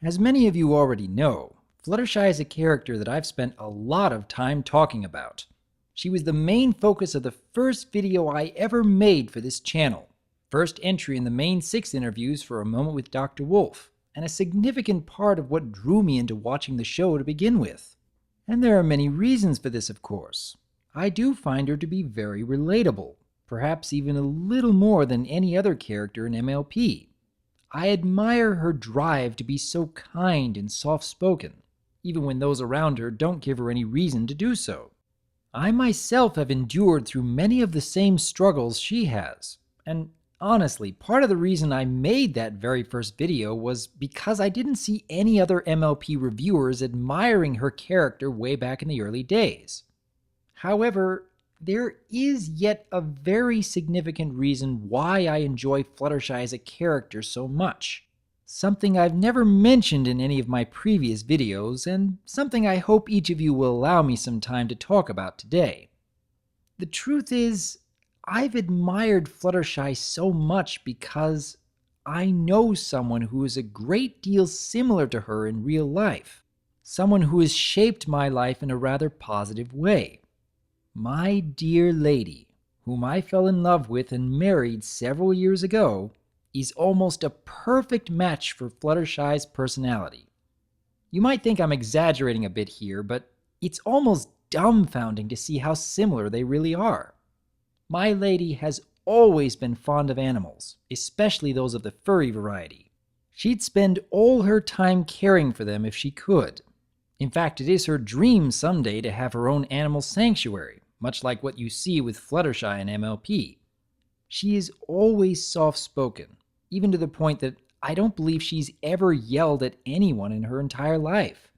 As many of you already know, Fluttershy is a character that I've spent a lot of time talking about. She was the main focus of the first video I ever made for this channel, first entry in the main 6 interviews for A Moment with DRWolf, and a significant part of what drew me into watching the show to begin with. And there are many reasons for this, of course. I do find her to be very relatable, perhaps even a little more than any other character in MLP. I admire her drive to be so kind and soft-spoken, even when those around her don't give her any reason to do so. I myself have endured through many of the same struggles she has, and honestly, part of the reason I made that very first video was because I didn't see any other MLP reviewers admiring her character way back in the early days. However, there is yet a very significant reason why I enjoy Fluttershy as a character so much. Something I've never mentioned in any of my previous videos, and something I hope each of you will allow me some time to talk about today. The truth is, I've admired Fluttershy so much because I know someone who is a great deal similar to her in real life. Someone who has shaped my life in a rather positive way. My dear lady, whom I fell in love with and married several years ago, is almost a perfect match for Fluttershy's personality. You might think I'm exaggerating a bit here, but it's almost dumbfounding to see how similar they really are. My lady has always been fond of animals, especially those of the furry variety. She'd spend all her time caring for them if she could. In fact, it is her dream someday to have her own animal sanctuary, much like what you see with Fluttershy and MLP. She is always soft-spoken, even to the point that I don't believe she's ever yelled at anyone in her entire life.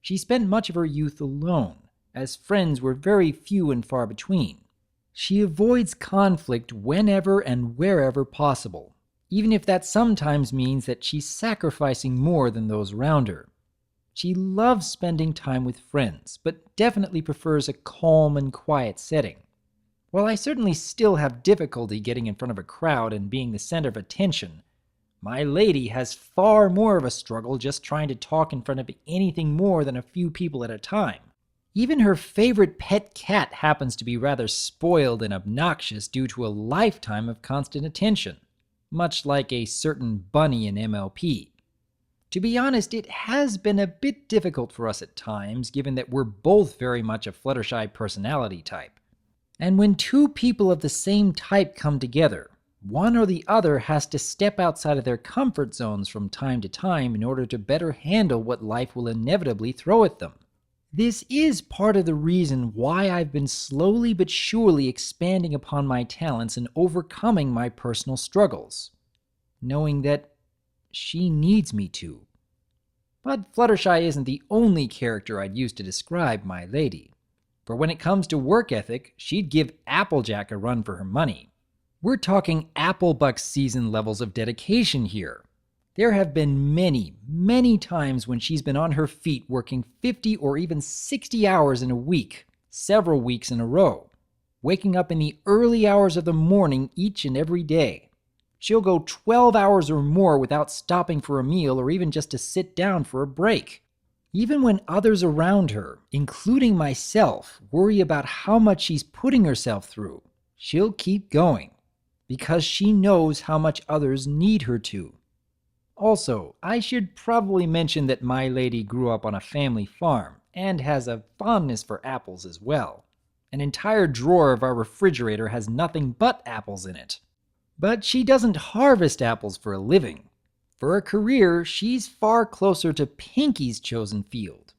She spent much of her youth alone, as friends were very few and far between. She avoids conflict whenever and wherever possible, even if that sometimes means that she's sacrificing more than those around her. She loves spending time with friends, but definitely prefers a calm and quiet setting. While I certainly still have difficulty getting in front of a crowd and being the center of attention, my lady has far more of a struggle just trying to talk in front of anything more than a few people at a time. Even her favorite pet cat happens to be rather spoiled and obnoxious due to a lifetime of constant attention, much like a certain bunny in MLP. To be honest, it has been a bit difficult for us at times, given that we're both very much a Fluttershy personality type. And when two people of the same type come together, one or the other has to step outside of their comfort zones from time to time in order to better handle what life will inevitably throw at them. This is part of the reason why I've been slowly but surely expanding upon my talents and overcoming my personal struggles, knowing that she needs me to. But Fluttershy isn't the only character I'd use to describe my lady. For when it comes to work ethic, she'd give Applejack a run for her money. We're talking Applebuck season levels of dedication here. There have been many, many times when she's been on her feet working 50 or even 60 hours in a week, several weeks in a row, waking up in the early hours of the morning each and every day. She'll go 12 hours or more without stopping for a meal or even just to sit down for a break. Even when others around her, including myself, worry about how much she's putting herself through, she'll keep going, because she knows how much others need her to. Also, I should probably mention that my lady grew up on a family farm, and has a fondness for apples as well. An entire drawer of our refrigerator has nothing but apples in it. But she doesn't harvest apples for a living. For a career, she's far closer to Pinkie's chosen field.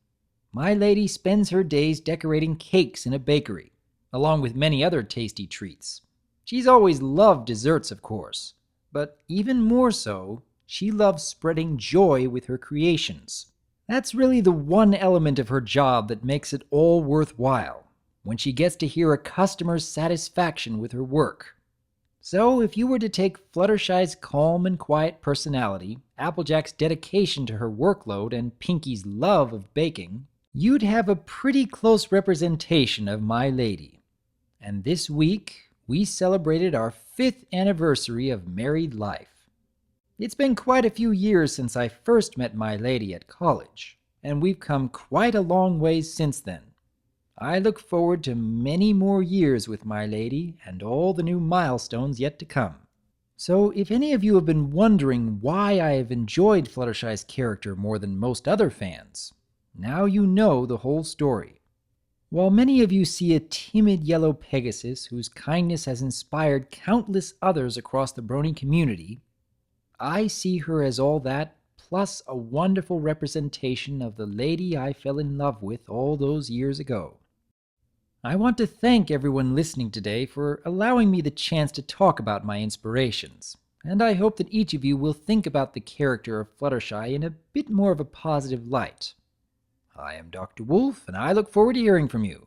My lady spends her days decorating cakes in a bakery, along with many other tasty treats. She's always loved desserts, of course, but even more so, she loves spreading joy with her creations. That's really the one element of her job that makes it all worthwhile, when she gets to hear a customer's satisfaction with her work. So if you were to take Fluttershy's calm and quiet personality, Applejack's dedication to her workload, and Pinkie's love of baking, you'd have a pretty close representation of my lady. And this week, we celebrated our 5th anniversary of married life. It's been quite a few years since I first met my lady at college, and we've come quite a long ways since then. I look forward to many more years with my lady and all the new milestones yet to come. So if any of you have been wondering why I have enjoyed Fluttershy's character more than most other fans, now you know the whole story. While many of you see a timid yellow Pegasus whose kindness has inspired countless others across the Brony community, I see her as all that, plus a wonderful representation of the lady I fell in love with all those years ago. I want to thank everyone listening today for allowing me the chance to talk about my inspirations, and I hope that each of you will think about the character of Fluttershy in a bit more of a positive light. I am DRWolf, and I look forward to hearing from you.